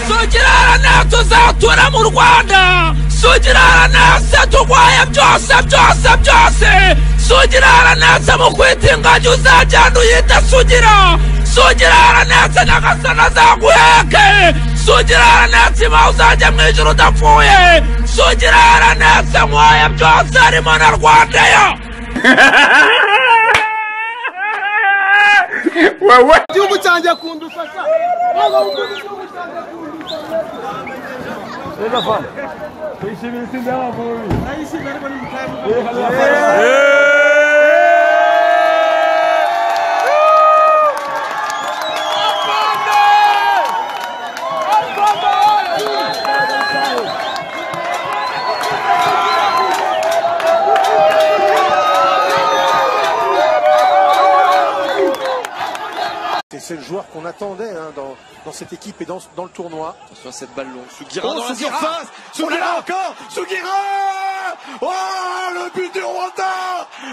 Sugirana tuzatura mu Rwanda. Sugirana turwaye byose. Sugirana mu kwitinganya uzajyana uyita Sugira. Sugirana Nyagasani azaguheke. Sugirana ma uzajya mu ijuru udapfuye. Sugirana nkwaye byose harimo na Rwandayo. Wewe igihugu cyanjye kundusaka. Rega fa. Twishimiye itsinda y'Amavubi. Ayishimye ariko ni mutaye. C'est le joueur qu'on attendait hein, dans cette équipe et dans le tournoi. Sur cette balle longue, Sugira dans la surface. Sugira encore. Sugira. Oh, le but du Rwanda.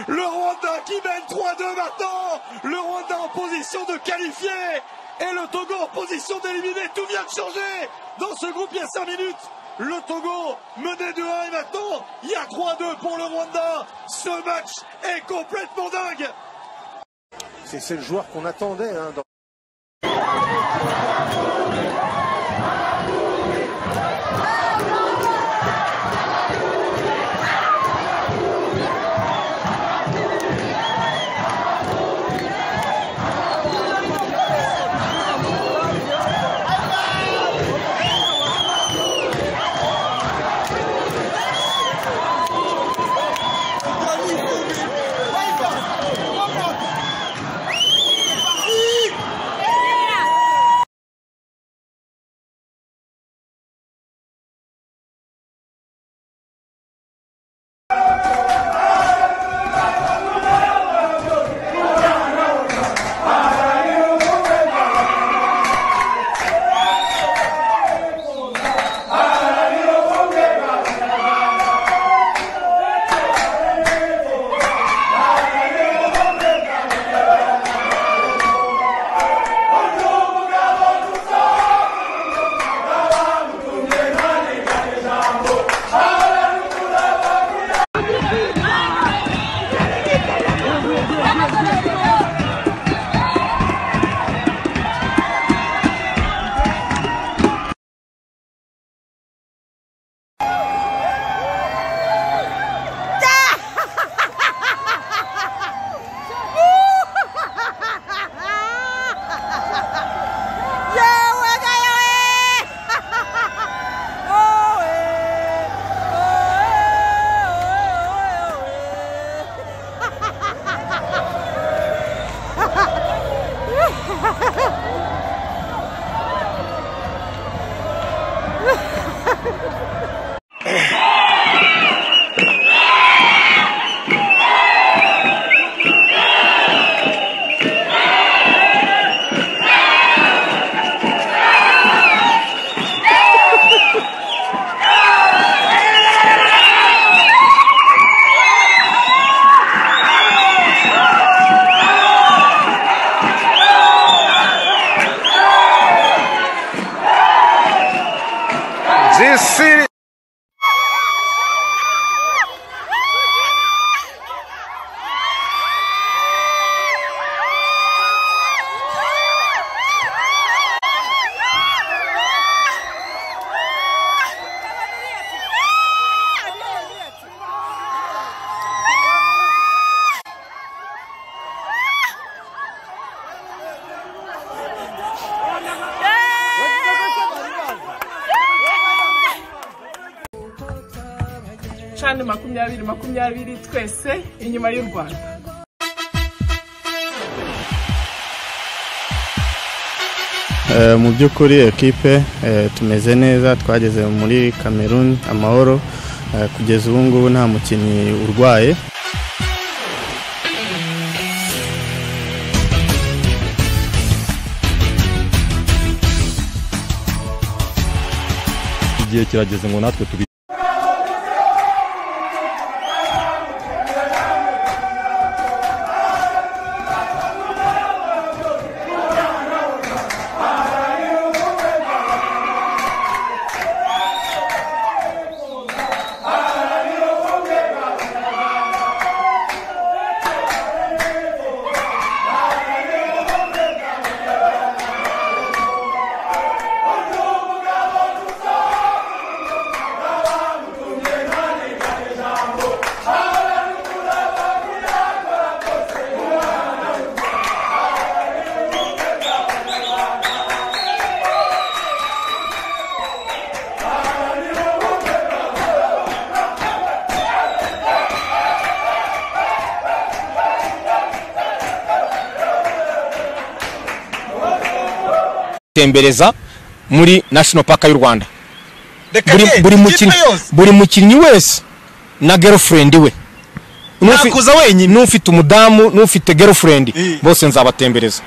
Le Rwanda qui mène 3-2 maintenant. Le Rwanda en position de qualifier et le Togo en position d'éliminer. Tout vient de changer. Dans ce groupe, il y a 5 minutes. Le Togo menait 2-1 et maintenant il y a 3-2 pour le Rwanda. Ce match est complètement dingue. C'est le joueur qu'on attendait hein, dans City. Chane 2020 twese inyuma y'u Rwanda. Mu by'ukuri ekipe tumeze neza, twageze muri Cameroon amahoro, kugeza ubu ngubu nta mukinnyi urwaye. Igihe kirageze ngo natwe tubi tembereza muri National Park y'u Rwanda. Buri mukinnyi wese na girlfriend we. Nakuza wenyine n'ufite umudamu n'ufite girlfriend bose nzabatembereza.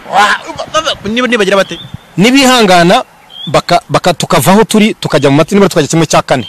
Nibagira bate? Nibihangana baka tukavaho turi tukajya mu matsinda tukajya kimwe cya kane.